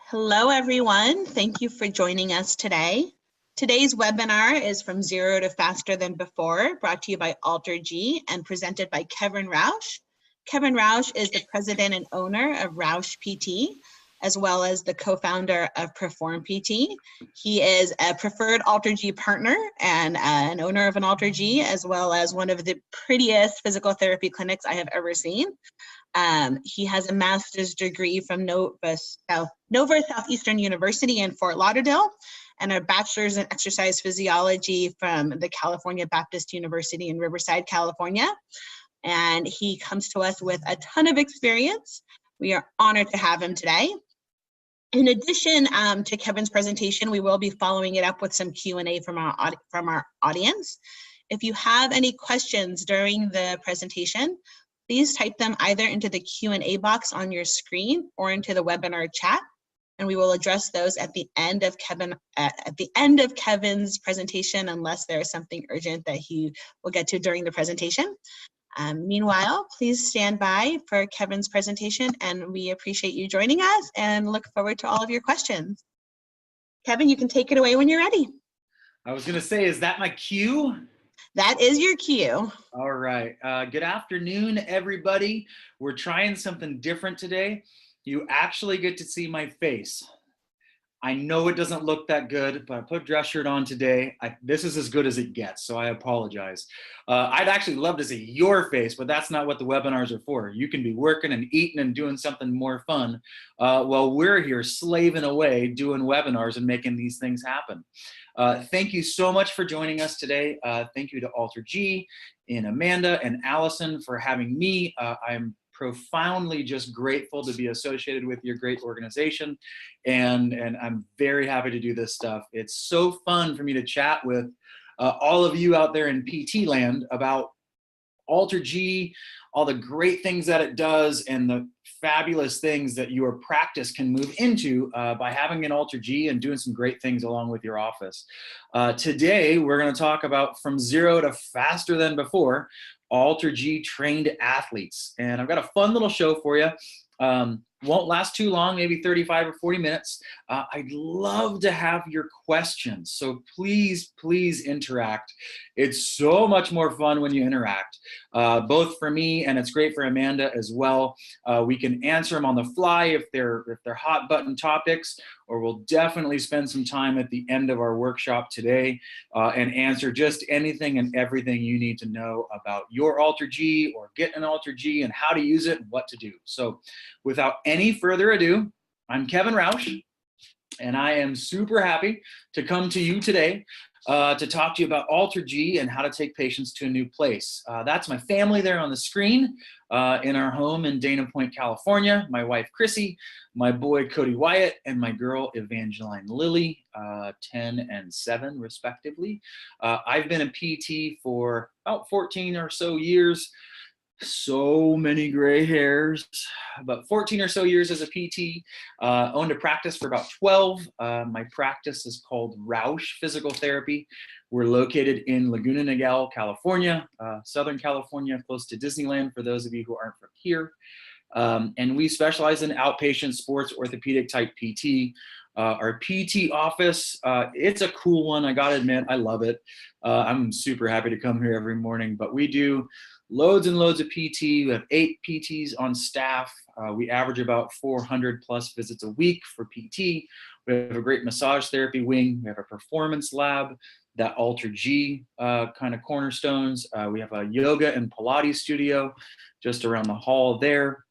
Hello, everyone. Thank you for joining us today. Today's webinar is From Zero to Faster Than Before, brought to you by AlterG and presented by Kevin Rausch. Kevin Rausch is the president and owner of RAUSCH PT, as well as the co-founder of Perform PT. He is a preferred AlterG partner and an owner of an AlterG, as well as one of the prettiest physical therapy clinics I have ever seen. He has a master's degree from Nova Southeastern University in Fort Lauderdale and a bachelor's in exercise physiology from the California Baptist University in Riverside, California. And he comes to us with a ton of experience. We are honored to have him today. In addition to Kevin's presentation, we will be following it up with some Q&A from our audience. If you have any questions during the presentation, please type them either into the Q&A box on your screen or into the webinar chat, and we will address those at the end of Kevin's presentation, unless there is something urgent that he will get to during the presentation. Meanwhile, please stand by for Kevin's presentation, and we appreciate you joining us and look forward to all of your questions. Kevin, you can take it away when you're ready. I was going to say, is that my cue? That is your cue. All right. Good afternoon, everybody. We're trying something different today. You actually get to see my face. I know it doesn't look that good, but I put a dress shirt on today. This is as good as it gets, so I apologize. I'd actually love to see your face, but that's not what the webinars are for. You can be working and eating and doing something more fun while we're here slaving away doing webinars and making these things happen. Thank you so much for joining us today. Thank you to AlterG and Amanda and Allison for having me. I'm profoundly just grateful to be associated with your great organization, and I'm very happy to do this stuff. It's so fun for me to chat with all of you out there in PT land about AlterG, all the great things that it does, and the fabulous things that your practice can move into by having an AlterG and doing some great things along with your office. Today, we're going to talk about From Zero to Faster Than Before, AlterG trained athletes. And I've got a fun little show for you. Won't last too long, maybe 35 or 40 minutes. I'd love to have your questions. So please, please interact. It's so much more fun when you interact, both for me, and it's great for Amanda as well. We can answer them on the fly if they're hot button topics, or we'll definitely spend some time at the end of our workshop today and answer just anything and everything you need to know about your AlterG or get an AlterG and how to use it and what to do. So without any further ado, I'm Kevin Rausch, and I am super happy to come to you today to talk to you about AlterG and how to take patients to a new place. That's my family there on the screen in our home in Dana Point, California. My wife, Chrissy, my boy, Cody Wyatt, and my girl, Evangeline Lilly, 10 and 7, respectively. I've been a PT for about 14 or so years. So many gray hairs, about 14 or so years as a PT, owned a practice for about 12. My practice is called Roush Physical Therapy. We're located in Laguna Niguel, California, Southern California, close to Disneyland for those of you who aren't from here. And we specialize in outpatient sports orthopedic type PT. Our PT office, it's a cool one, I gotta admit, I love it. I'm super happy to come here every morning, but we do loads and loads of PT. We have 8 PTs on staff. We average about 400 plus visits a week for PT. We have a great massage therapy wing. We have a performance lab that AlterG kind of cornerstones. We have a yoga and Pilates studio just around the hall there.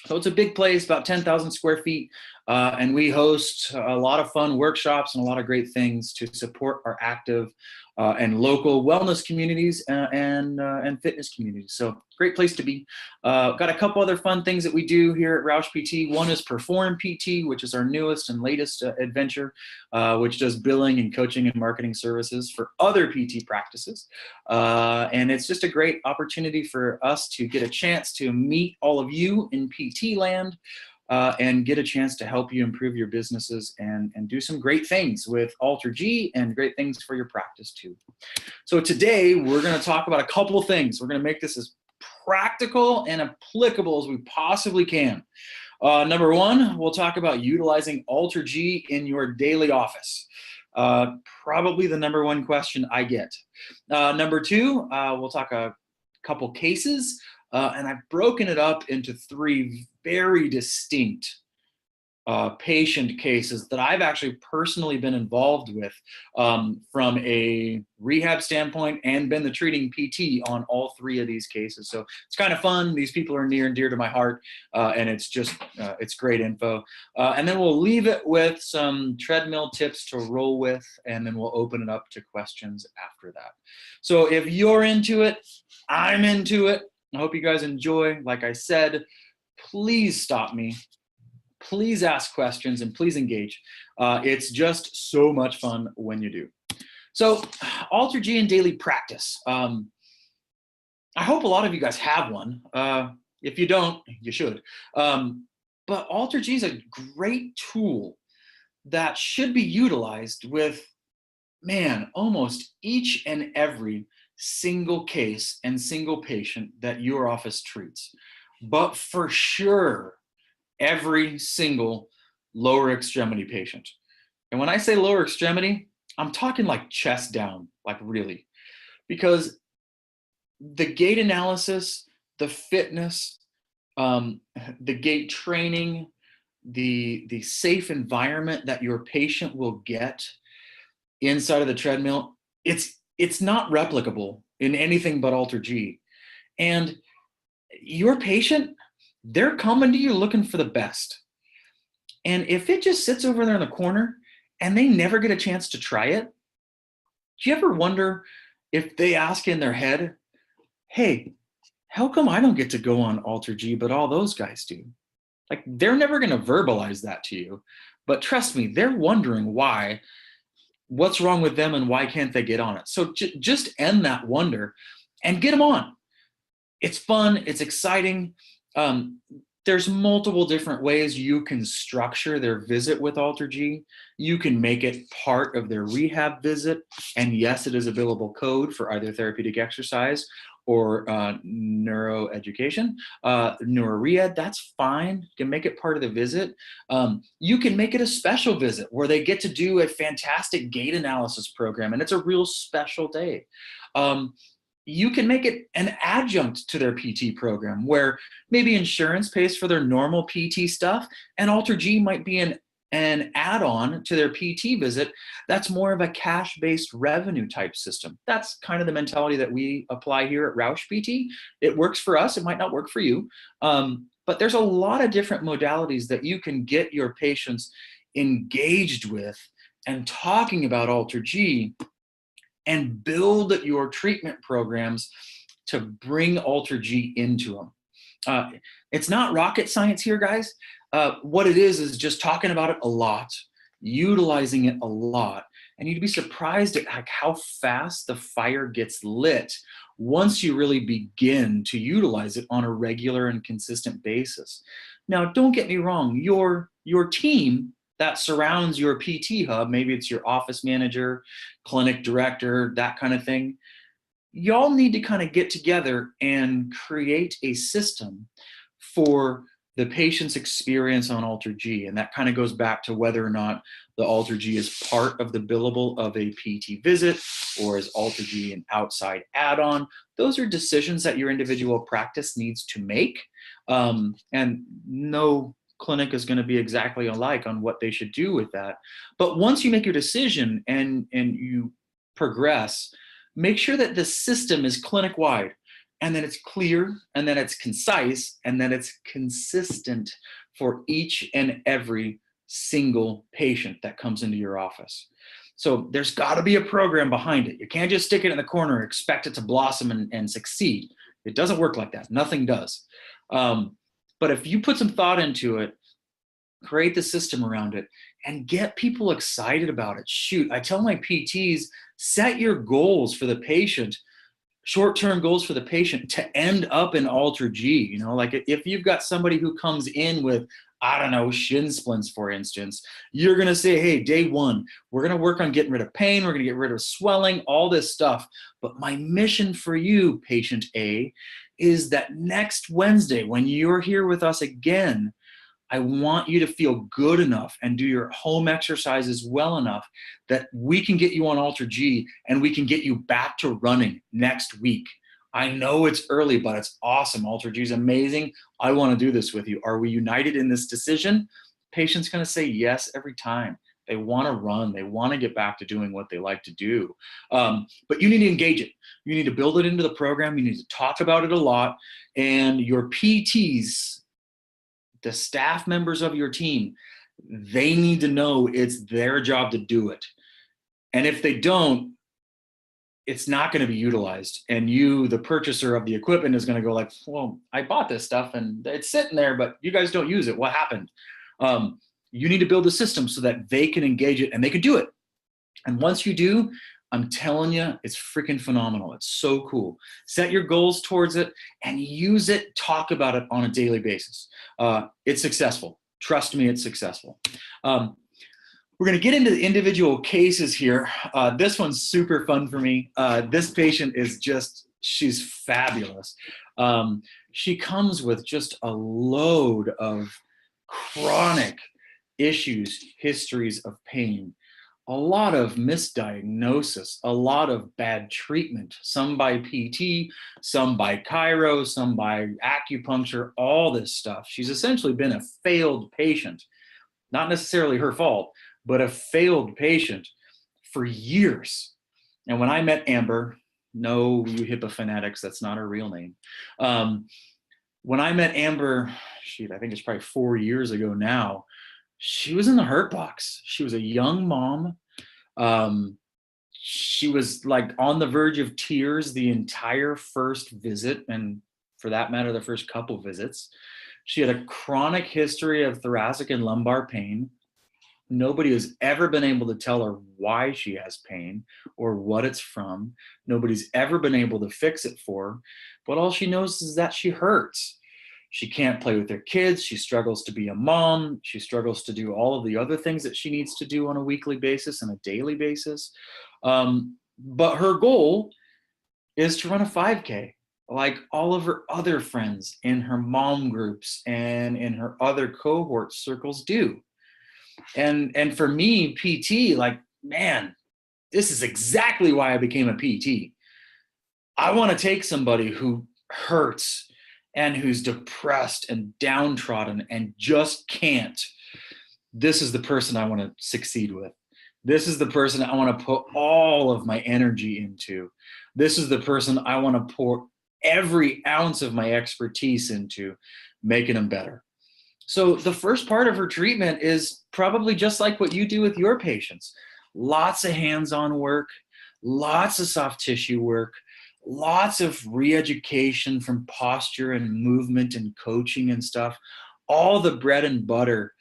So it's a big place, about 10,000 square feet. And we host a lot of fun workshops and a lot of great things to support our active and local wellness communities and fitness communities. So great place to be. Got a couple other fun things that we do here at RAUSCH PT. One is Perform PT, which is our newest and latest adventure, which does billing and coaching and marketing services for other PT practices. And it's just a great opportunity for us to get a chance to meet all of you in PT land. And get a chance to help you improve your businesses and do some great things with AlterG and great things for your practice too. So today we're going to talk about a couple of things. We're going to make this as practical and applicable as we possibly can. Number one, we'll talk about utilizing AlterG in your daily office. Probably the number one question I get. Number two, we'll talk a couple cases, and I've broken it up into three very distinct patient cases that I've actually personally been involved with from a rehab standpoint and been the treating PT on all three of these cases. So it's kind of fun. These people are near and dear to my heart, and it's just, it's great info. And then we'll leave it with some treadmill tips to roll with, and then we'll open it up to questions after that. So if you're into it, I'm into it. I hope you guys enjoy. Like I said, please stop me. Please ask questions and please engage. It's just so much fun when you do. So AlterG in daily practice. I hope a lot of you guys have one. If you don't, you should. But AlterG is a great tool that should be utilized with, man, almost each and every single case and single patient that your office treats. But for sure, every single lower extremity patient. And when I say lower extremity, I'm talking like chest down, like really. Because the gait analysis, the fitness, the gait training, the safe environment that your patient will get inside of the treadmill, it's not replicable in anything but AlterG. And your patient, they're coming to you looking for the best. And if it just sits over there in the corner and they never get a chance to try it, do you ever wonder if they ask in their head, hey, how come I don't get to go on AlterG, but all those guys do? Like, they're never going to verbalize that to you. But trust me, they're wondering why, what's wrong with them and why can't they get on it? So just end that wonder and get them on. It's fun. It's exciting. There's multiple different ways you can structure their visit with AlterG. You can make it part of their rehab visit. And yes, it is a billable code for either therapeutic exercise or neuroeducation, neuro-re-ed, that's fine. You can make it part of the visit. You can make it a special visit where they get to do a fantastic gait analysis program, and it's a real special day. You can make it an adjunct to their PT program where maybe insurance pays for their normal PT stuff, and AlterG might be an add-on to their PT visit that's more of a cash-based revenue type system. That's kind of the mentality that we apply here at RAUSCH PT. It works for us. It might not work for you. But there's a lot of different modalities that you can get your patients engaged with and talking about AlterG and build your treatment programs to bring AlterG into them. It's not rocket science here, guys. What it is just talking about it a lot, utilizing it a lot, and you'd be surprised at how fast the fire gets lit once you really begin to utilize it on a regular and consistent basis. Now, don't get me wrong, your team that surrounds your PT hub, maybe it's your office manager, clinic director, that kind of thing, y'all need to kind of get together and create a system for the patient's experience on AlterG. And that kind of goes back to whether or not the AlterG is part of the billable of a PT visit, or is AlterG an outside add-on. Those are decisions that your individual practice needs to make. And no clinic is going to be exactly alike on what they should do with that. But once you make your decision and you progress, make sure that the system is clinic-wide, and then it's clear, and then it's concise, and then it's consistent for each and every single patient that comes into your office. So there's got to be a program behind it. You can't just stick it in the corner and expect it to blossom and succeed. It doesn't work like that. Nothing does. But if you put some thought into it, create the system around it, and get people excited about it. Shoot, I tell my PTs, set your goals for the patient, short-term goals for the patient to end up in AlterG. You know, like if you've got somebody who comes in with, I don't know, shin splints, for instance, you're going to say, hey, day one, we're going to work on getting rid of pain. We're going to get rid of swelling, all this stuff. But my mission for you, patient A, is that next Wednesday, when you're here with us again, I want you to feel good enough and do your home exercises well enough that we can get you on AlterG and we can get you back to running next week. I know it's early, but it's awesome. AlterG is amazing. I want to do this with you. Are we united in this decision? Patient's going to say yes every time. They want to run. They want to get back to doing what they like to do. But you need to engage it. You need to build it into the program. You need to talk about it a lot. And your PTs, the staff members of your team, they need to know it's their job to do it. And if they don't, it's not going to be utilized. And you, the purchaser of the equipment, is going to go like, well, I bought this stuff and it's sitting there, but you guys don't use it. What happened? You need to build a system so that they can engage it and they can do it. And once you do, I'm telling you, it's freaking phenomenal. It's so cool. Set your goals towards it and use it. Talk about it on a daily basis. It's successful. Trust me, it's successful. We're going to get into the individual cases here. This one's super fun for me. This patient is just, she's fabulous. She comes with just a load of chronic issues, histories of pain, a lot of misdiagnosis, a lot of bad treatment, some by PT, some by chiro, some by acupuncture, all this stuff. She's essentially been a failed patient, not necessarily her fault, but a failed patient for years. And when I met Amber, no, you HIPAA fanatics, that's not her real name. When I met Amber, I think it's probably 4 years ago now, she was in the hurt box. She was a young mom. She was like on the verge of tears the entire first visit, and for that matter, the first couple visits. She had a chronic history of thoracic and lumbar pain. Nobody has ever been able to tell her why she has pain or what it's from. Nobody's ever been able to fix it for her, but all she knows is that she hurts. She can't play with her kids. She struggles to be a mom. She struggles to do all of the other things that she needs to do on a weekly basis and a daily basis. But her goal is to run a 5K like all of her other friends in her mom groups and in her other cohort circles do. And for me, PT, like, man, this is exactly why I became a PT. I want to take somebody who hurts and who's depressed and downtrodden and just can't. This is the person I want to succeed with. This is the person I want to put all of my energy into. This is the person I want to pour every ounce of my expertise into, making them better. So the first part of her treatment is probably just like what you do with your patients. Lots of hands-on work, lots of soft tissue work, lots of re-education from posture and movement and coaching and stuff. All the bread and butter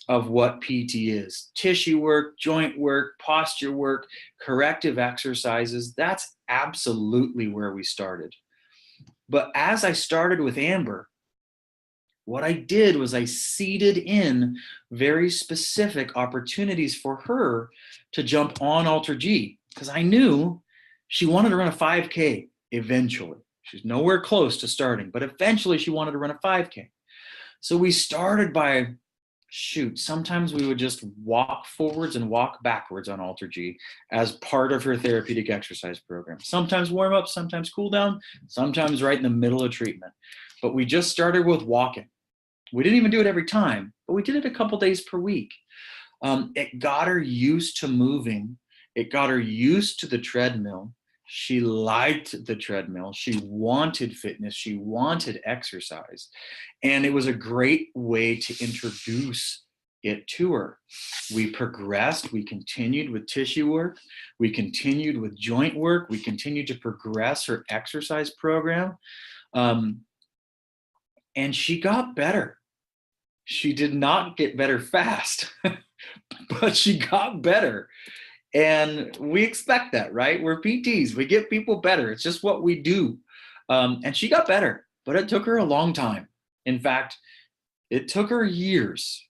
of what PT is. Tissue work, joint work, posture work, corrective exercises. That's absolutely where we started. But as I started with Amber, what I did was I seeded in very specific opportunities for her to jump on AlterG, because I knew she wanted to run a 5K eventually. She's nowhere close to starting, but eventually she wanted to run a 5K. So we started by, sometimes we would just walk forwards and walk backwards on AlterG as part of her therapeutic exercise program. Sometimes warm up, sometimes cool down, sometimes right in the middle of treatment. But we just started with walking. We didn't even do it every time, but we did it a couple days per week. It got her used to moving. It got her used to the treadmill. She liked the treadmill. She wanted fitness. She wanted exercise. And it was a great way to introduce it to her. We progressed. We continued with tissue work. We continued with joint work. We continued to progress her exercise program. And she got better. She did not get better fast, but she got better. And we expect that, right? We're PTs. We get people better. It's just what we do. And she got better, but it took her a long time. In fact, it took her years.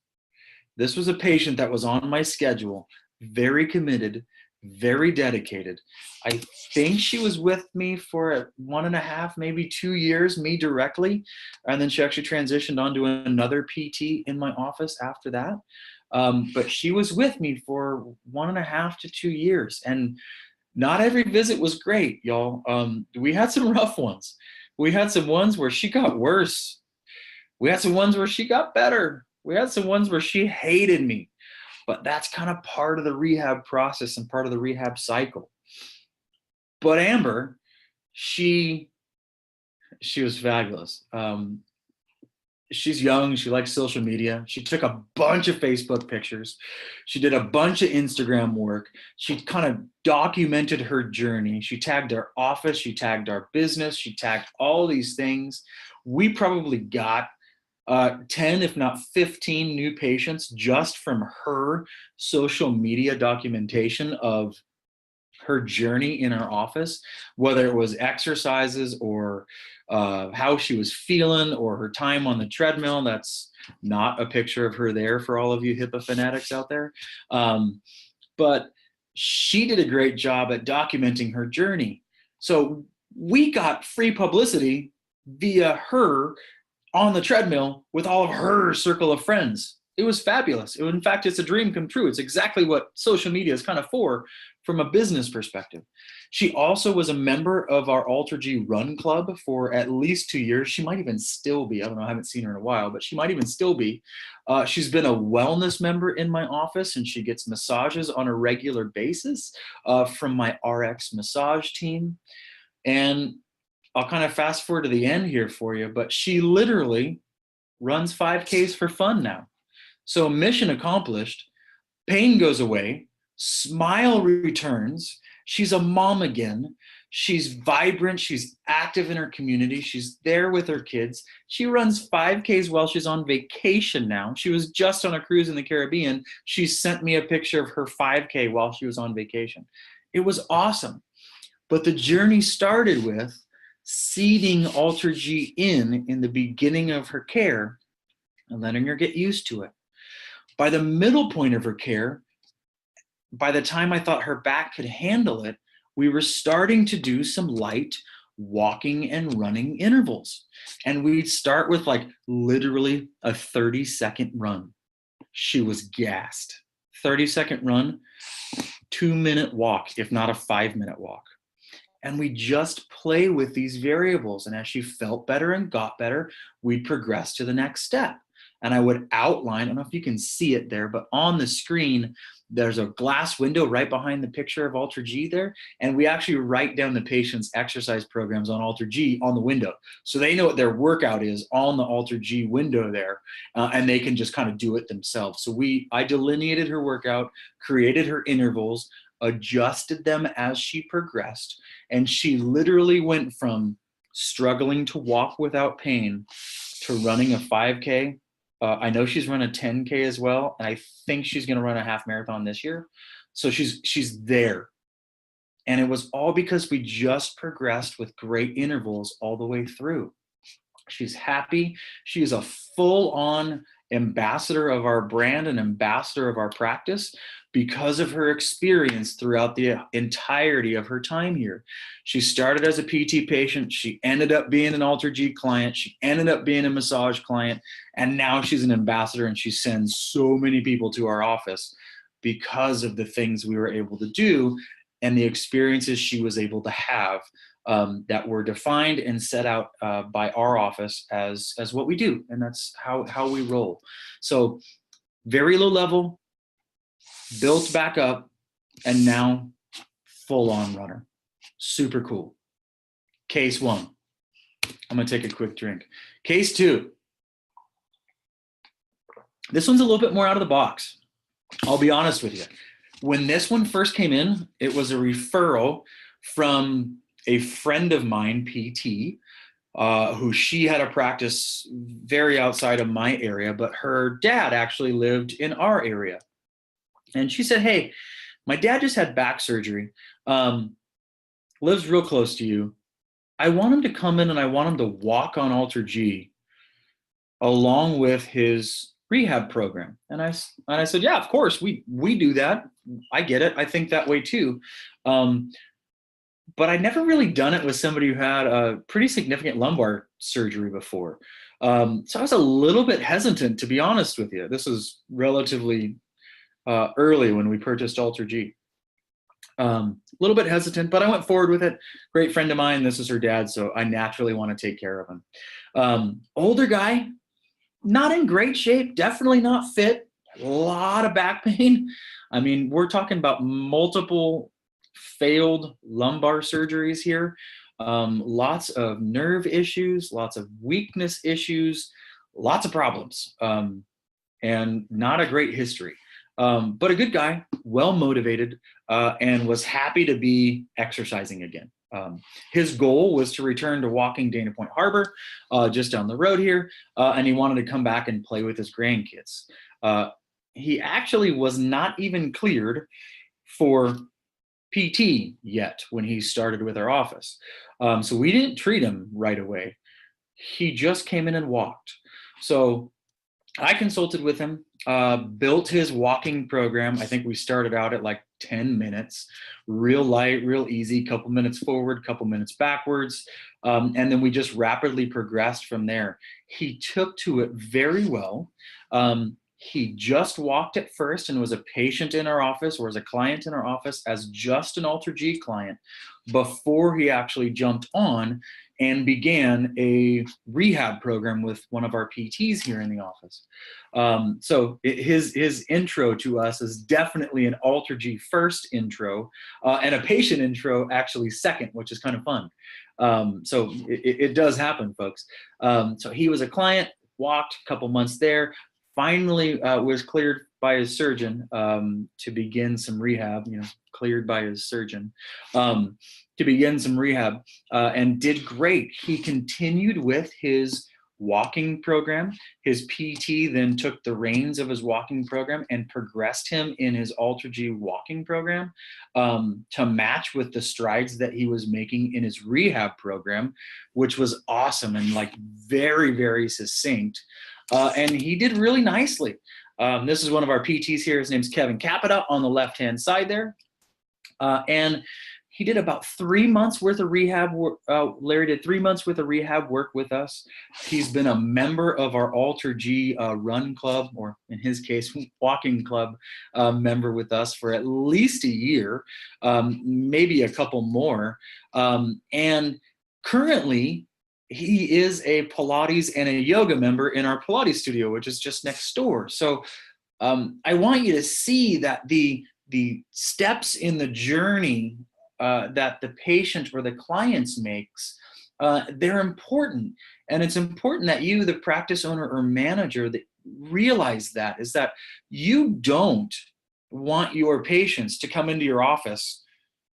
This was a patient that was on my schedule, very committed, very dedicated. I think she was with me for 1.5, maybe 2 years, me directly. And then she actually transitioned on to another PT in my office after that. But she was with me for 1.5 to 2 years. And not every visit was great, y'all. We had some rough ones. We had some ones where she got worse. We had some ones where she got better. We had some ones where she hated me. But that's kind of part of the rehab process and part of the rehab cycle. But Amber, she was fabulous. She's young. She likes social media. She took a bunch of Facebook pictures. She did a bunch of Instagram work. She kind of documented her journey. She tagged our office. She tagged our business. She tagged all these things. We probably got 10, if not 15 new patients just from her social media documentation of her journey in our office, whether it was exercises or how she was feeling or her time on the treadmill. That's not a picture of her there for all of you HIPAA fanatics out there. But she did a great job at documenting her journey. So we got free publicity via her on the treadmill with all of her circle of friends. It was fabulous. In fact, it's a dream come true. It's exactly what social media is kind of for from a business perspective. She also was a member of our AlterG Run Club for at least 2 years. She might even still be. I don't know. I haven't seen her in a while, but she might even still be. She's been a wellness member in my office, and she gets massages on a regular basis from my RX massage team. And I'll kind of fast forward to the end here for you, but she literally runs 5Ks for fun now. So mission accomplished, pain goes away, smile returns. She's a mom again. She's vibrant. She's active in her community. She's there with her kids. She runs 5Ks while she's on vacation now. She was just on a cruise in the Caribbean. She sent me a picture of her 5K while she was on vacation. It was awesome. But the journey started with seeding AlterG in the beginning of her care and letting her get used to it. By the middle point of her care, by the time I thought her back could handle it, we were starting to do some light walking and running intervals. And we'd start with like literally a 30-second run. She was gassed. 30-second run, 2-minute walk, if not a 5-minute walk. And we just play with these variables. And as she felt better and got better, we'd progress to the next step. And I would outline, I don't know if you can see it there, but on the screen, there's a glass window right behind the picture of AlterG there. And we actually write down the patient's exercise programs on AlterG on the window. So they know what their workout is on the AlterG window there. And they can just kind of do it themselves. So I delineated her workout, created her intervals, adjusted them as she progressed. And she literally went from struggling to walk without pain to running a 5K. I know she's run a 10K as well. And I think she's going to run a half marathon this year. So she's there. And it was all because we just progressed with great intervals all the way through. She's happy. She is a full-on ambassador of our brand and ambassador of our practice because of her experience throughout the entirety of her time here. She started as a PT patient. She ended up being an AlterG client. She ended up being a massage client. And now she's an ambassador, and she sends so many people to our office because of the things we were able to do and the experiences she was able to have that were defined and set out by our office as what we do. And that's how we roll. So very low level, built back up, and now full on runner. Super cool. Case 1. I'm going to take a quick drink. Case 2. This one's a little bit more out of the box. I'll be honest with you. When this one first came in, it was a referral from a friend of mine, PT, who she had a practice very outside of my area, but her dad actually lived in our area. And she said, hey, my dad just had back surgery, lives real close to you. I want him to come in and I want him to walk on AlterG along with his rehab program. And I said, yeah, of course, we do that. I get it. I think that way too. But I'd never really done it with somebody who had a pretty significant lumbar surgery before. So I was a little bit hesitant, to be honest with you. This was relatively early when we purchased AlterG. A little bit hesitant, but I went forward with it. Great friend of mine. This is her dad, so I naturally want to take care of him. Older guy, not in great shape, definitely not fit, a lot of back pain. I mean, we're talking about multiple failed lumbar surgeries here, lots of nerve issues, lots of weakness issues, lots of problems, and not a great history. But a good guy, well motivated, and was happy to be exercising again. His goal was to return to walking Dana Point Harbor, just down the road here, and he wanted to come back and play with his grandkids. He actually was not even cleared for PT yet when he started with our office. So we didn't treat him right away. He just came in and walked. So I consulted with him, built his walking program. I think we started out at like 10 minutes, real light, real easy, couple minutes forward, couple minutes backwards. And then we just rapidly progressed from there. He took to it very well. He just walked at first and was a patient in our office, or as a client in our office as just an AlterG client, before he actually jumped on and began a rehab program with one of our PTs here in the office. So his intro to us is definitely an AlterG first intro, and a patient intro actually second, which is kind of fun. So it does happen, folks. So he was a client, walked a couple months there, finally was cleared by his surgeon to begin some rehab, cleared by his surgeon to begin some rehab, and did great. He continued with his walking program. His PT then took the reins of his walking program and progressed him in his AlterG walking program to match with the strides that he was making in his rehab program, which was awesome and like very, very succinct. And he did really nicely. This is one of our PTs here. His name's Kevin Capita on the left-hand side there. And he did about 3 months worth of rehab work. Larry did 3 months worth of rehab work with us. He's been a member of our AlterG run club, or in his case, walking club member with us for at least a year, maybe a couple more. And currently, he is a Pilates and a yoga member in our Pilates studio, which is just next door. So I want you to see that the steps in the journey that the patient or the clients makes, they're important. And it's important that you, the practice owner or manager, that realize that is that you don't want your patients to come into your office,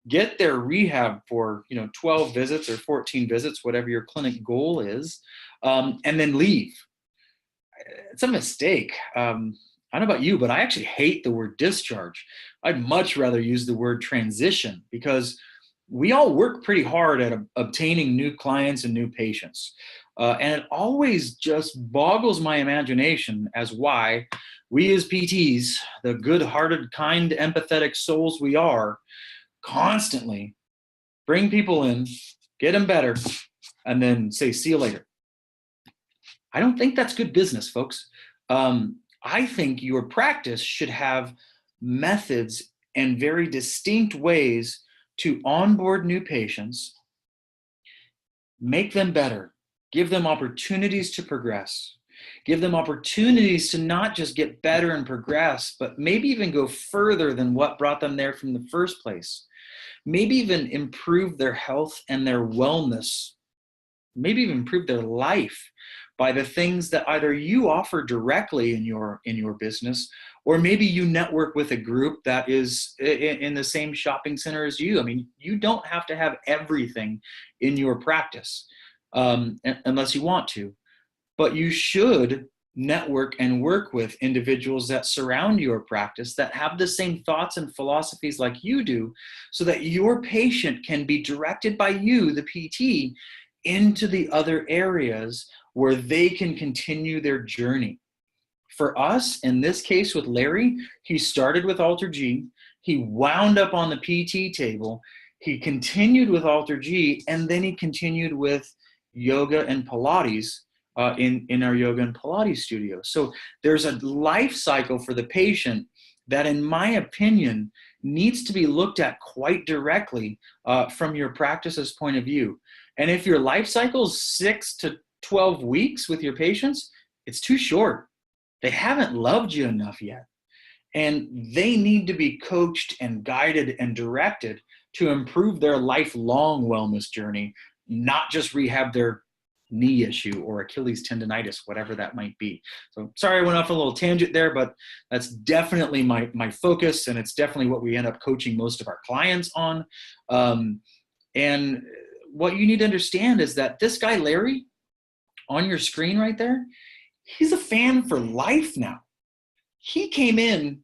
get their rehab for 12 visits or 14 visits, whatever your clinic goal is, and then leave. It's a mistake. I don't know about you, but I actually hate the word discharge. I'd much rather use the word transition, because we all work pretty hard at obtaining new clients and new patients. And it always just boggles my imagination as why we as PTs, the good-hearted, kind, empathetic souls we are, constantly bring people in, get them better, and then say, see you later. I don't think that's good business, folks. I think your practice should have methods and very distinct ways to onboard new patients, make them better, give them opportunities to progress, give them opportunities to not just get better and progress, but maybe even go further than what brought them there from the first place. Maybe even improve their health and their wellness, maybe even improve their life by the things that either you offer directly in your business, or maybe you network with a group that is in the same shopping center as you. I mean, you don't have to have everything in your practice unless you want to, but you should network and work with individuals that surround your practice that have the same thoughts and philosophies like you do, so that your patient can be directed by you, the PT, into the other areas where they can continue their journey. For us, in this case with Larry, he started with AlterG. He wound up on the PT table. He continued with AlterG, and then he continued with yoga and Pilates in our yoga and Pilates studio. So there's a life cycle for the patient that, in my opinion, needs to be looked at quite directly from your practice's point of view. And if your life cycle is 6 to 12 weeks with your patients, it's too short. They haven't loved you enough yet. And they need to be coached and guided and directed to improve their lifelong wellness journey, not just rehab their knee issue or Achilles tendonitis, whatever that might be. So sorry I went off a little tangent there, but that's definitely my focus, and it's definitely what we end up coaching most of our clients on. And what you need to understand is that this guy, Larry, on your screen right there, he's a fan for life now. He came in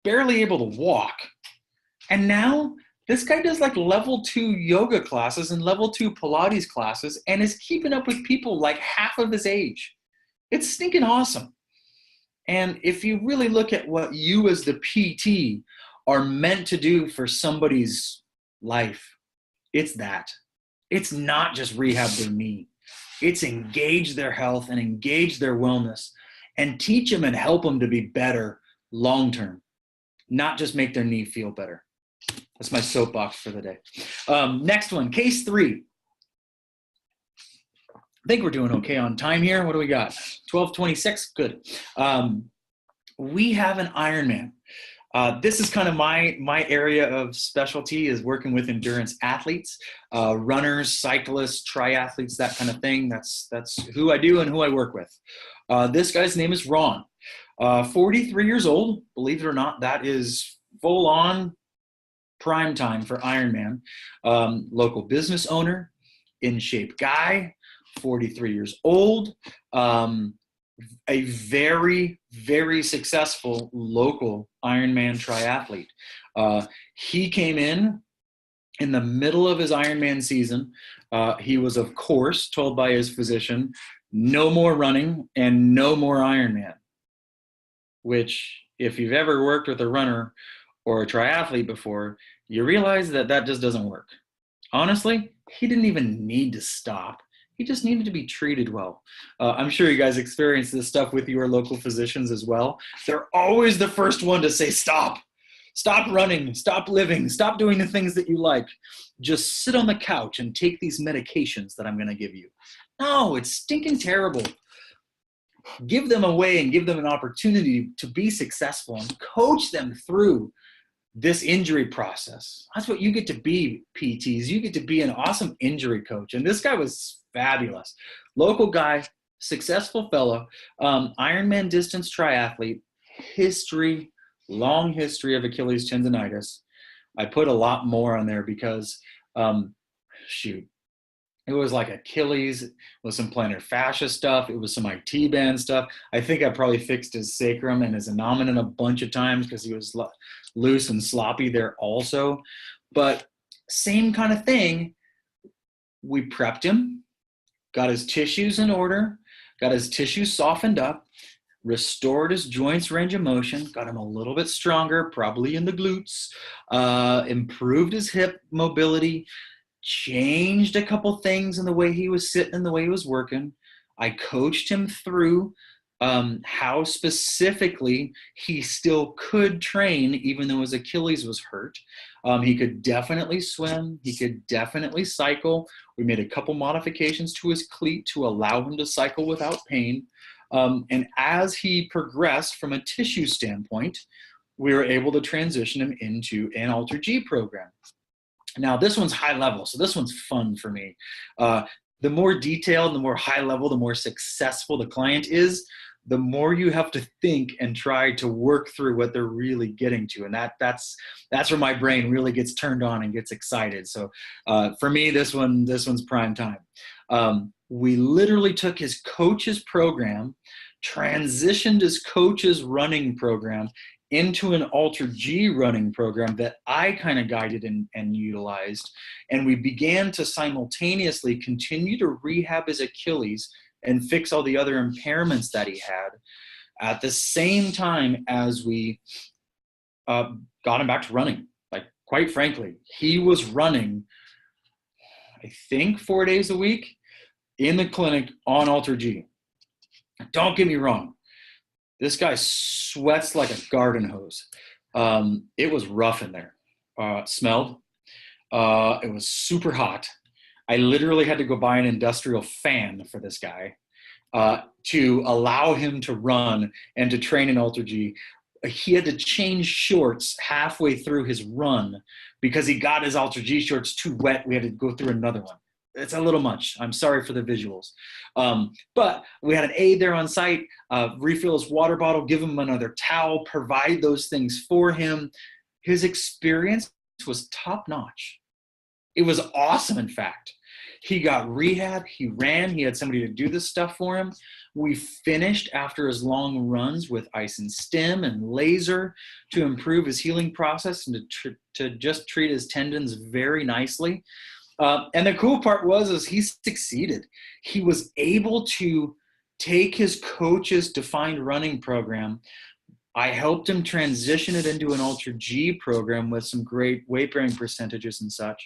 barely able to walk, and now this guy does like level 2 yoga classes and level 2 Pilates classes and is keeping up with people like half of his age. It's stinking awesome. And if you really look at what you as the PT are meant to do for somebody's life, it's that. It's not just rehab their knee. It's engage their health and engage their wellness and teach them and help them to be better long-term, not just make their knee feel better. That's my soapbox for the day. Next one, case 3. I think we're doing okay on time here. What do we got? 12:26, good. We have an Ironman. This is kind of my area of specialty, is working with endurance athletes, runners, cyclists, triathletes, that kind of thing. That's who I do and who I work with. This guy's name is Ron, 43 years old. Believe it or not, that is full on prime time for Ironman. Local business owner, in shape guy, 43 years old. A very, very successful local Ironman triathlete. He came in the middle of his Ironman season. He was, of course, told by his physician, no more running and no more Ironman, which, if you've ever worked with a runner or a triathlete before, you realize that just doesn't work. Honestly, he didn't even need to stop. He just needed to be treated well. I'm sure you guys experience this stuff with your local physicians as well. They're always the first one to say, stop running, stop living, stop doing the things that you like. Just sit on the couch and take these medications that I'm going to give you. No, it's stinking terrible. Give them away and give them an opportunity to be successful and coach them through this injury process. That's what you get to be, PTs. You get to be an awesome injury coach. And this guy was fabulous. Local guy, successful fellow, Ironman distance triathlete, long history of Achilles tendonitis. I put a lot more on there because, it was like Achilles with some plantar fascia stuff. It was some IT band stuff. I think I probably fixed his sacrum and his innominate a bunch of times because he was loose and sloppy there also. But same kind of thing. We prepped him, got his tissues in order, got his tissues softened up, restored his joints range of motion, got him a little bit stronger, probably in the glutes, improved his hip mobility, changed a couple things in the way he was sitting and the way he was working. I coached him through how specifically he still could train even though his Achilles was hurt. He could definitely swim. He could definitely cycle. We made a couple modifications to his cleat to allow him to cycle without pain. And as he progressed from a tissue standpoint, we were able to transition him into an AlterG program. Now, this one's high level, so this one's fun for me. The more detailed, the more high level, the more successful the client is, the more you have to think and try to work through what they're really getting to. And that's where my brain really gets turned on and gets excited. So for me, this one's prime time. We literally took his coach's program, transitioned his coach's running program into an AlterG running program that I kind of guided and utilized. And we began to simultaneously continue to rehab his Achilles and fix all the other impairments that he had, at the same time as we got him back to running. Like, quite frankly, he was running, I think, 4 days a week in the clinic on AlterG. Don't get me wrong. This guy sweats like a garden hose. It was rough in there. Smelled. It was super hot. I literally had to go buy an industrial fan for this guy to allow him to run and to train in AlterG. He had to change shorts halfway through his run because he got his AlterG shorts too wet. We had to go through another one. It's a little much. I'm sorry for the visuals. But we had an aide there on site, refill his water bottle, give him another towel, provide those things for him. His experience was top notch. It was awesome, in fact. He got rehab, he ran, he had somebody to do this stuff for him. We finished after his long runs with ice and stim and laser to improve his healing process and to just treat his tendons very nicely. And the cool part is he succeeded. He was able to take his coach's defined running program. I helped him transition it into an AlterG program with some great weight bearing percentages and such.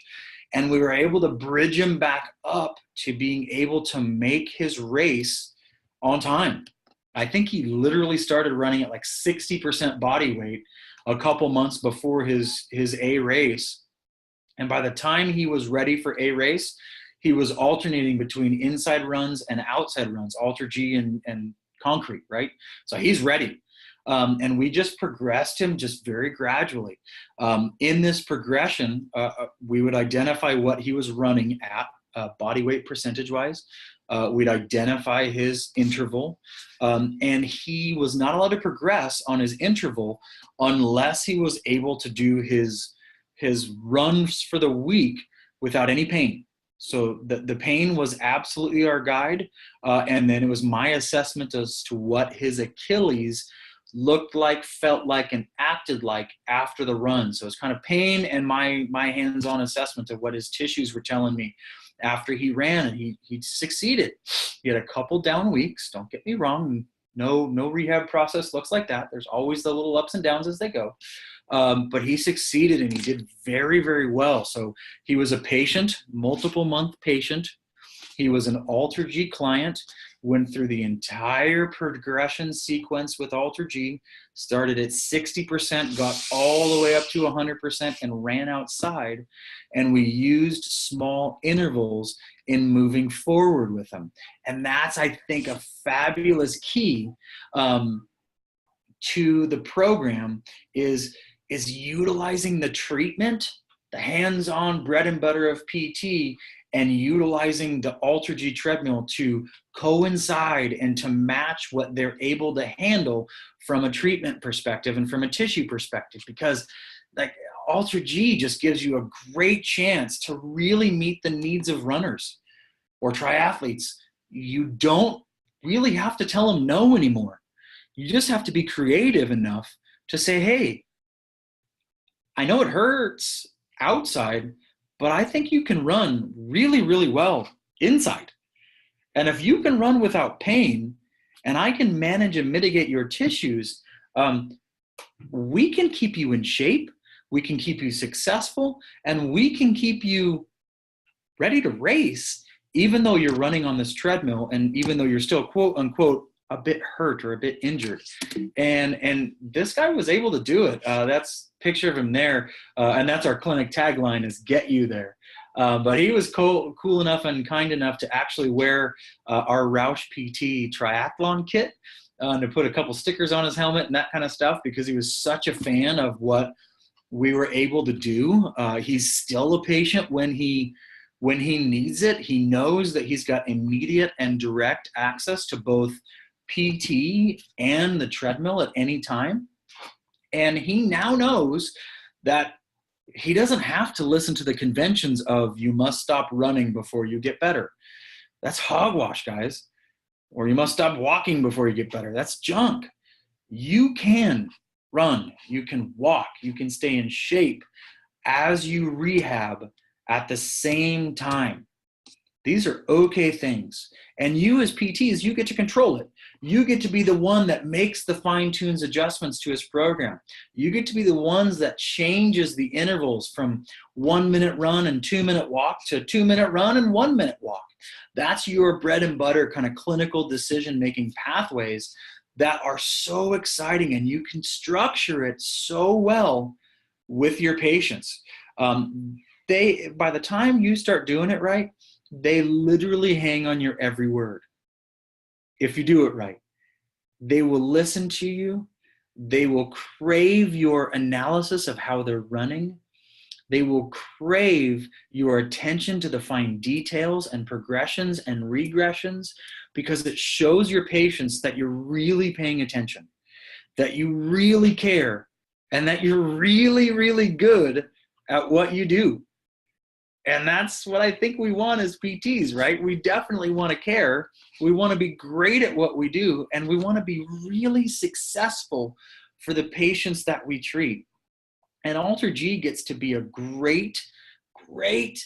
And we were able to bridge him back up to being able to make his race on time. I think he literally started running at like 60% body weight a couple months before his A race. And by the time he was ready for A race, he was alternating between inside runs and outside runs, AlterG and concrete, right? So he's ready. And we just progressed him just very gradually. In this progression, we would identify what he was running at body weight percentage-wise. We'd identify his interval. And he was not allowed to progress on his interval unless he was able to do his runs for the week without any pain. So the pain was absolutely our guide. And then it was my assessment as to what his Achilles looked like, felt like, and acted like after the run. So it's kind of pain and my hands-on assessment of what his tissues were telling me after he ran, and he succeeded. He had a couple down weeks. Don't get me wrong. No rehab process looks like that. There's always the little ups and downs as they go. But he succeeded and he did very, very well. So he was a patient, multiple month patient. He was an AlterG client, went through the entire progression sequence with AlterG, started at 60%, got all the way up to 100% and ran outside. And we used small intervals in moving forward with him. And that's, I think, a fabulous key to the program is utilizing the treatment, the hands-on bread and butter of PT, and utilizing the AlterG treadmill to coincide and to match what they're able to handle from a treatment perspective and from a tissue perspective. Because like AlterG just gives you a great chance to really meet the needs of runners or triathletes. You don't really have to tell them no anymore. You just have to be creative enough to say, hey, I know it hurts outside, but I think you can run really, really well inside. And if you can run without pain and I can manage and mitigate your tissues, we can keep you in shape, we can keep you successful, and we can keep you ready to race, even though you're running on this treadmill and even though you're still, quote unquote, a bit hurt or a bit injured. And this guy was able to do it. That's a picture of him there. And that's our clinic tagline, is get you there. But he was cool enough and kind enough to actually wear our RAUSCH PT triathlon kit, to put a couple stickers on his helmet and that kind of stuff, because he was such a fan of what we were able to do. He's still a patient when he needs it. He knows that he's got immediate and direct access to both PT and the treadmill at any time. And he now knows that he doesn't have to listen to the conventions of you must stop running before you get better. That's hogwash, guys. Or you must stop walking before you get better. That's junk. You can run, you can walk, you can stay in shape as you rehab at the same time. These are okay things. And you as PTs, you get to control it. You get to be the one that makes the fine-tunes adjustments to his program. You get to be the ones that changes the intervals from 1 minute run and 2 minute walk to 2 minute run and 1 minute walk. That's your bread and butter kind of clinical decision-making pathways that are so exciting, and you can structure it so well with your patients. By the time you start doing it right, they literally hang on your every word. If you do it right, they will listen to you. They will crave your analysis of how they're running. They will crave your attention to the fine details and progressions and regressions, because it shows your patients that you're really paying attention, that you really care, and that you're really, really good at what you do. And that's what I think we want as PTs, right? We definitely want to care. We want to be great at what we do, and we want to be really successful for the patients that we treat. And AlterG gets to be a great, great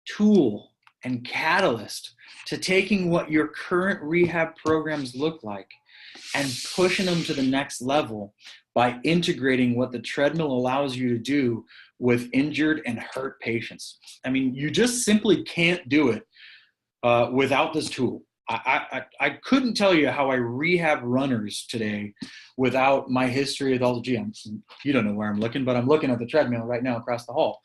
tool and catalyst to taking what your current rehab programs look like and pushing them to the next level by integrating what the treadmill allows you to do with injured and hurt patients. I mean, you just simply can't do it without this tool. I couldn't tell you how I rehab runners today without my history with AlterG. You don't know where I'm looking, but I'm looking at the treadmill right now across the hall.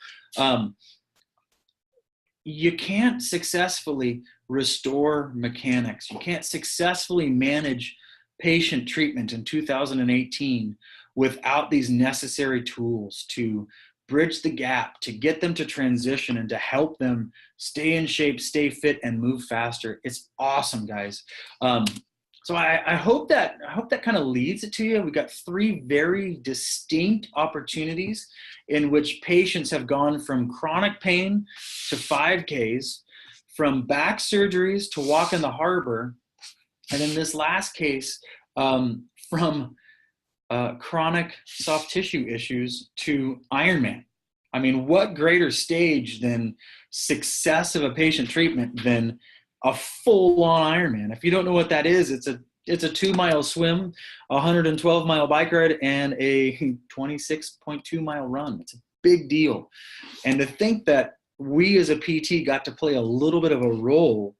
You can't successfully restore mechanics. You can't successfully manage patient treatment in 2018 without these necessary tools to bridge the gap, to get them to transition and to help them stay in shape, stay fit, and move faster. It's awesome, guys. So I hope that kind of leads it to you. We've got 3 very distinct opportunities in which patients have gone from chronic pain to 5Ks, from back surgeries to walk in the harbor, and in this last case, from chronic soft tissue issues to Ironman. I mean, what greater stage than success of a patient treatment than a full-on Ironman? If you don't know what that is, it's a 2-mile swim, a 112-mile bike ride, and a 26.2-mile run. It's a big deal. And to think that we as a PT got to play a little bit of a role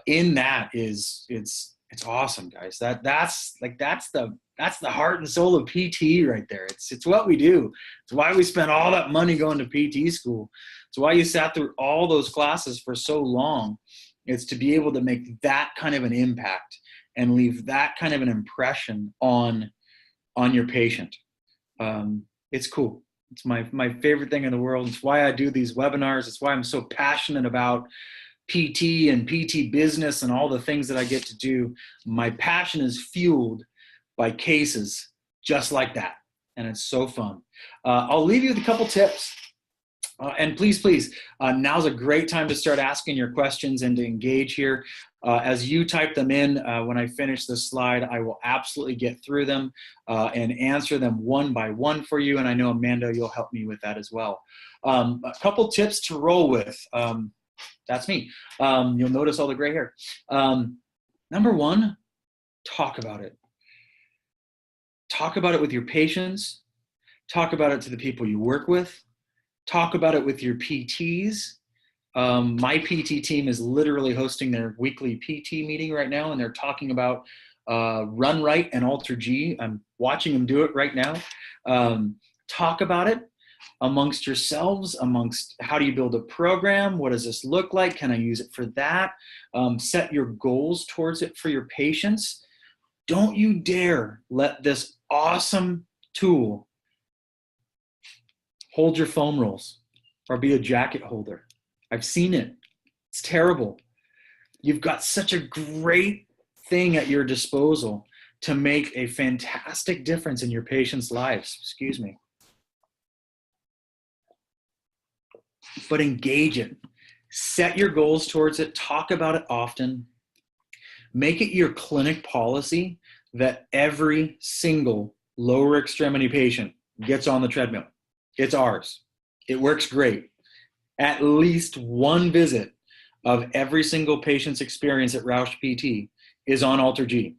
in that it's awesome, guys. That's the heart and soul of PT right there. It's what we do. It's why we spent all that money going to PT school. It's why you sat through all those classes for so long. It's to be able to make that kind of an impact and leave that kind of an impression on your patient. It's cool. It's my favorite thing in the world. It's why I do these webinars. It's why I'm so passionate about PT and PT business and all the things that I get to do. My passion is fueled by cases just like that. And it's so fun. I'll leave you with a couple tips. And please, now's a great time to start asking your questions and to engage here. As you type them in, when I finish this slide, I will absolutely get through them and answer them one by one for you. And I know, Amanda, you'll help me with that as well. A couple tips to roll with. That's me. You'll notice all the gray hair. Number 1, talk about it. Talk about it with your patients. Talk about it to the people you work with. Talk about it with your PTs. My PT team is literally hosting their weekly PT meeting right now, and they're talking about Run Right and AlterG. I'm watching them do it right now. Talk about it amongst yourselves, amongst how do you build a program? What does this look like? Can I use it for that? Set your goals towards it for your patients. Don't you dare let this awesome tool hold your foam rolls or be a jacket holder. I've seen it. It's terrible. You've got such a great thing at your disposal to make a fantastic difference in your patients' lives. Excuse me. But engage it. Set your goals towards it. Talk about it often. Make it your clinic policy that every single lower extremity patient gets on the treadmill. It's ours. It works great. At least one visit of every single patient's experience at RAUSCH PT is on AlterG.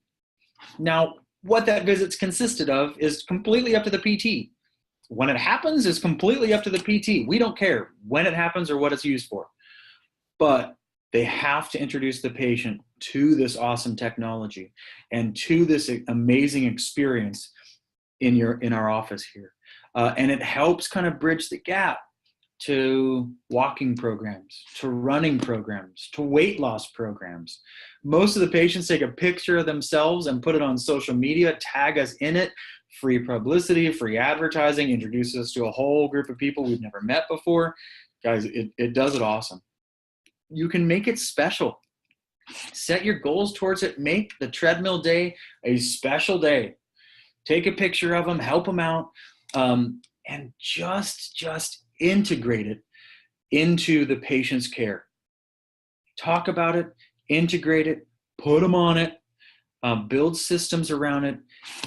Now, what that visit's consisted of is completely up to the PT. When it happens is completely up to the PT. We don't care when it happens or what it's used for. But they have to introduce the patient to this awesome technology and to this amazing experience in our office here. And it helps kind of bridge the gap to walking programs, to running programs, to weight loss programs. Most of the patients take a picture of themselves and put it on social media, tag us in it, free publicity, free advertising, introduce us to a whole group of people we've never met before. Guys, it does it awesome. You can make it special. Set your goals towards it. Make the treadmill day a special day. Take a picture of them, help them out, and just integrate it into the patient's care. Talk about it, integrate it, put them on it, build systems around it,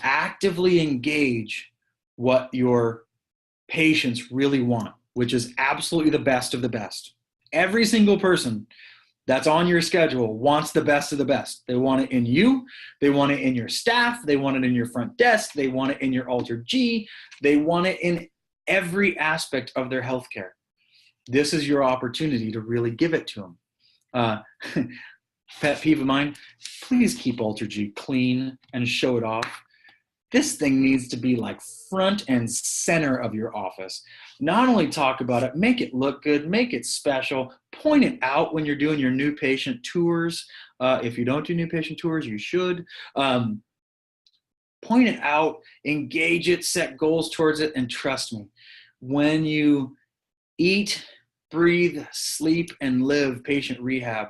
actively engage what your patients really want, which is absolutely the best of the best. Every single person that's on your schedule wants the best of the best. They want it in you. They want it in your staff. They want it in your front desk. They want it in your AlterG. They want it in every aspect of their healthcare. This is your opportunity to really give it to them. Pet peeve of mine, please keep AlterG clean and show it off. This thing needs to be like front and center of your office. Not only talk about it, make it look good, make it special, point it out when you're doing your new patient tours. If you don't do new patient tours, you should. Point it out, engage it, set goals towards it, and trust me, when you eat, breathe, sleep, and live patient rehab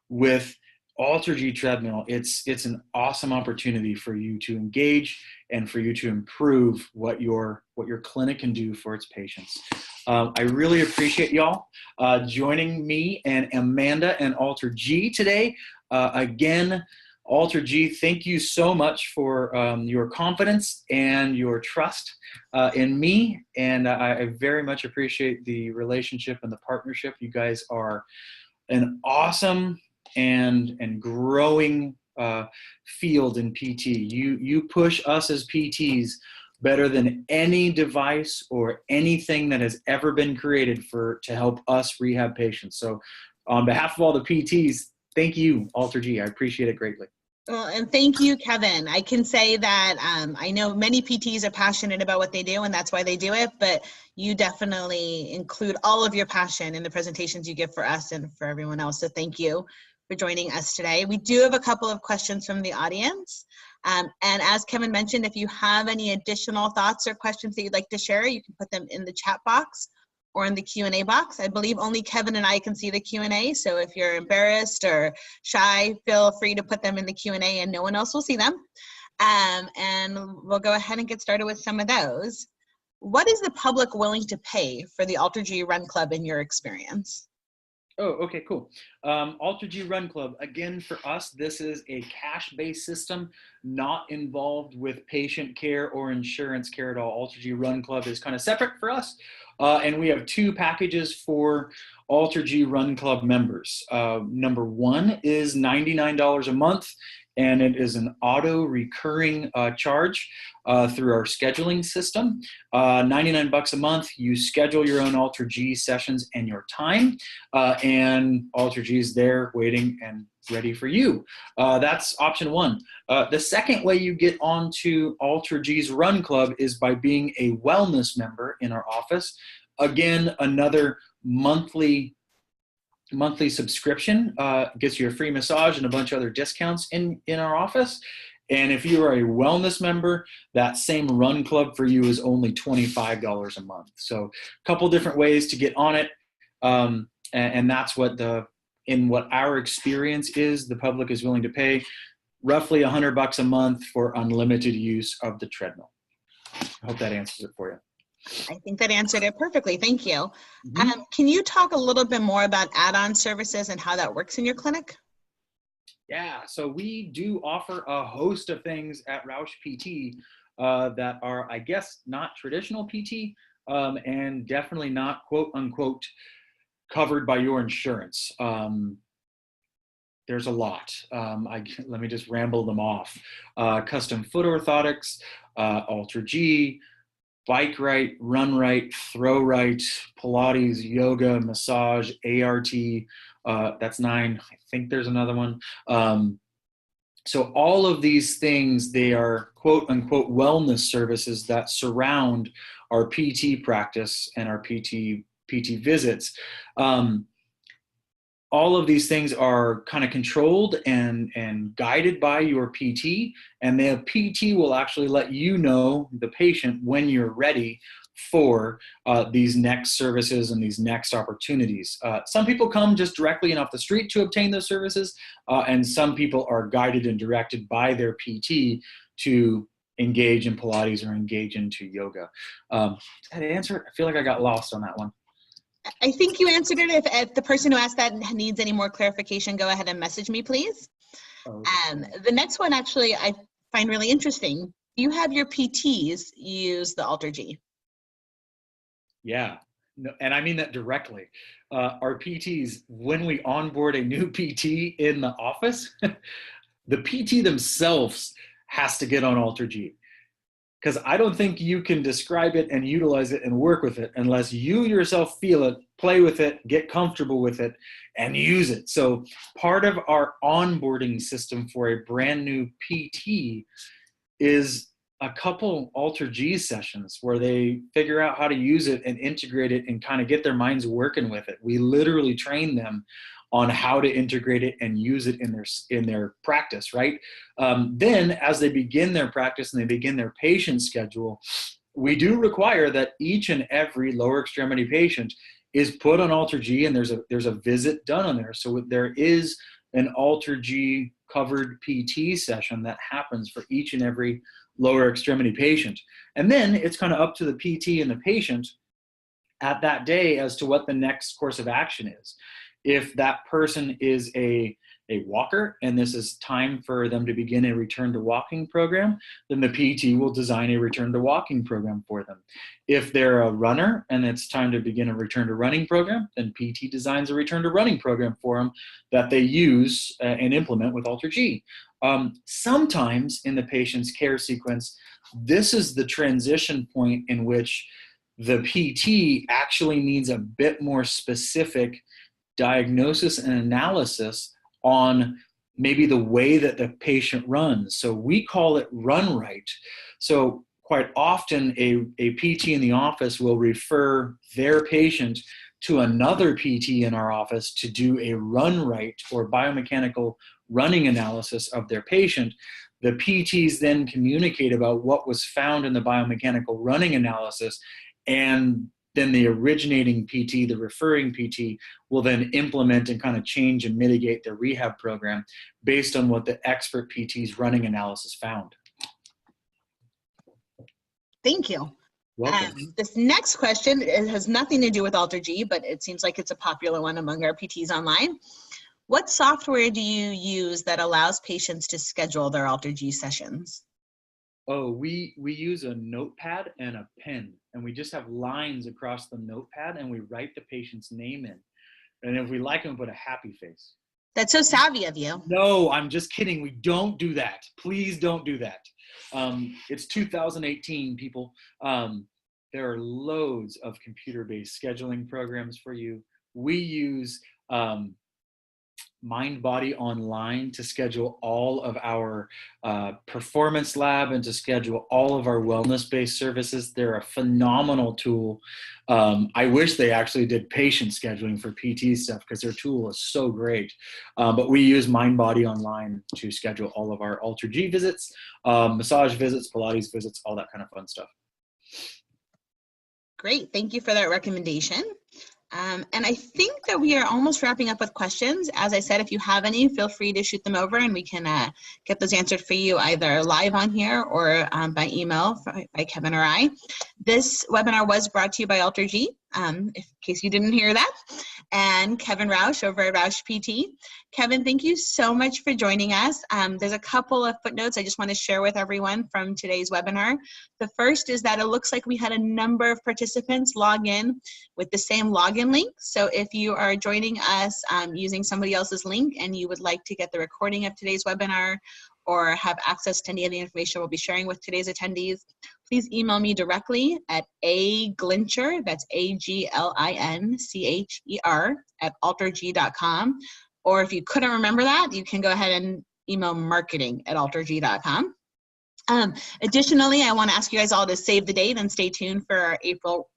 with AlterG Treadmill, it's an awesome opportunity for you to engage and for you to improve what your clinic can do for its patients. I really appreciate y'all joining me and Amanda and AlterG today. Again, AlterG, thank you so much for your confidence and your trust in me, and I very much appreciate the relationship and the partnership. You guys are an awesome and growing field in PT. You push us as PTs better than any device or anything that has ever been created to help us rehab patients. So on behalf of all the PTs, thank you, AlterG. I appreciate it greatly. Well, and thank you, Kevin. I can say that I know many PTs are passionate about what they do, and that's why they do it, but you definitely include all of your passion in the presentations you give for us and for everyone else. So thank you for joining us today. We do have a couple of questions from the audience. And as Kevin mentioned, if you have any additional thoughts or questions that you'd like to share, you can put them in the chat box or in the Q&A box. I believe only Kevin and I can see the Q&A, so if you're embarrassed or shy, feel free to put them in the Q&A and no one else will see them. And we'll go ahead and get started with some of those. What is the public willing to pay for the AlterG Run Club in your experience? Oh, okay, cool. AlterG Run Club, again, for us, this is a cash-based system, not involved with patient care or insurance care at all. AlterG Run Club is kind of separate for us. And we have two packages for AlterG Run Club members. Number one is $99 a month, and it is an auto recurring charge through our scheduling system. 99 bucks a month, you schedule your own AlterG sessions and your time, and AlterG is there waiting and ready for you. That's option one. The second way you get onto AlterG's Run Club is by being a wellness member in our office. Again, another monthly subscription gets you a free massage and a bunch of other discounts in our office. And if you are a wellness member, that same Run Club for you is only $25 a month. So a couple different ways to get on it. And that's what what our experience is, the public is willing to pay roughly $100 a month for unlimited use of the treadmill. I hope that answers it for you. I think that answered it perfectly. Thank you. Mm-hmm. Can you talk a little bit more about add-on services and how that works in your clinic? Yeah, so we do offer a host of things at Roush PT that are, I guess, not traditional PT and definitely not quote unquote covered by your insurance. there's a lot. Let me just ramble them off. Custom foot orthotics, AlterG, bike right, run right, throw right, Pilates, yoga, massage, ART. That's 9. I think there's another one. So all of these things, they are quote unquote wellness services that surround our PT practice and our PT visits. All of these things are kind of controlled and guided by your PT, and the PT will actually let you know, the patient, when you're ready for these next services and these next opportunities. Some people come just directly and off the street to obtain those services, and some people are guided and directed by their PT to engage in Pilates or engage into yoga. Did that answer? I feel like I got lost on that one. I think you answered it. If the person who asked that needs any more clarification, go ahead and message me, please. Okay. The next one, actually, I find really interesting. You have your PTs use the AlterG. Yeah, no, and I mean that directly. Our PTs, when we onboard a new PT in the office, the PT themselves has to get on AlterG. Because I don't think you can describe it and utilize it and work with it unless you yourself feel it, play with it, get comfortable with it, and use it. So part of our onboarding system for a brand new PT is a couple AlterG sessions where they figure out how to use it and integrate it and kind of get their minds working with it. We literally train them on how to integrate it and use it in their practice, right? Then as they begin their practice and they begin their patient schedule, we do require that each and every lower extremity patient is put on AlterG, and there's a visit done on there. So there is an AlterG covered PT session that happens for each and every lower extremity patient. And then it's kind of up to the PT and the patient at that day as to what the next course of action is. If that person is a walker and this is time for them to begin a return to walking program, then the PT will design a return to walking program for them. If they're a runner and it's time to begin a return to running program, then PT designs a return to running program for them that they use and implement with AlterG. Sometimes in the patient's care sequence, this is the transition point in which the PT actually needs a bit more specific diagnosis and analysis on maybe the way that the patient runs. So we call it run right. So quite often a PT in the office will refer their patient to another PT in our office to do a run right or biomechanical running analysis of their patient. The PTs then communicate about what was found in the biomechanical running analysis, and then the originating PT, the referring PT, will then implement and kind of change and mitigate their rehab program based on what the expert PT's running analysis found. Thank you. Welcome. This next question, it has nothing to do with AlterG, but it seems like it's a popular one among our PTs online. What software do you use that allows patients to schedule their AlterG sessions? Oh, we use a notepad and a pen, and we just have lines across the notepad, and we write the patient's name in. And if we like them, put a happy face. That's so savvy of you. No, I'm just kidding. We don't do that. Please don't do that. It's 2018, people. There are loads of computer-based scheduling programs for you. We use MindBody Online to schedule all of our performance lab and to schedule all of our wellness-based services. They're a phenomenal tool. I wish they actually did patient scheduling for PT stuff because their tool is so great. But we use MindBody Online to schedule all of our AlterG visits, massage visits, Pilates visits, all that kind of fun stuff. Great, thank you for that recommendation. And I think that we are almost wrapping up with questions. As I said, if you have any, feel free to shoot them over and we can get those answered for you either live on here or by email by Kevin or I. This webinar was brought to you by AlterG, in case you didn't hear that. and Kevin Rausch over at RAUSCH PT. Kevin, thank you so much for joining us. There's a couple of footnotes I just want to share with everyone from today's webinar. The first is that it looks like we had a number of participants log in with the same login link. So if you are joining us using somebody else's link and you would like to get the recording of today's webinar or have access to any of the information we'll be sharing with today's attendees, please email me directly at aglincher, that's AGLINCHER, at alterg.com. Or if you couldn't remember that, you can go ahead and email marketing@alterg.com. Additionally, I want to ask you guys all to save the date and stay tuned for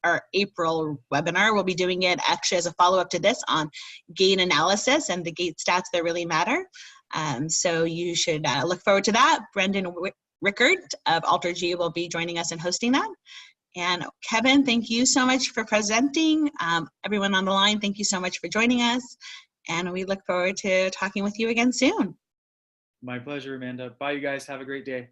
our April webinar. We'll be doing it actually as a follow-up to this on gait analysis and the gait stats that really matter. So you should look forward to that. Brendan Rickard of AlterG will be joining us and hosting that. And Kevin, thank you so much for presenting. Everyone on the line, thank you so much for joining us. And we look forward to talking with you again soon. My pleasure, Amanda. Bye, you guys. Have a great day.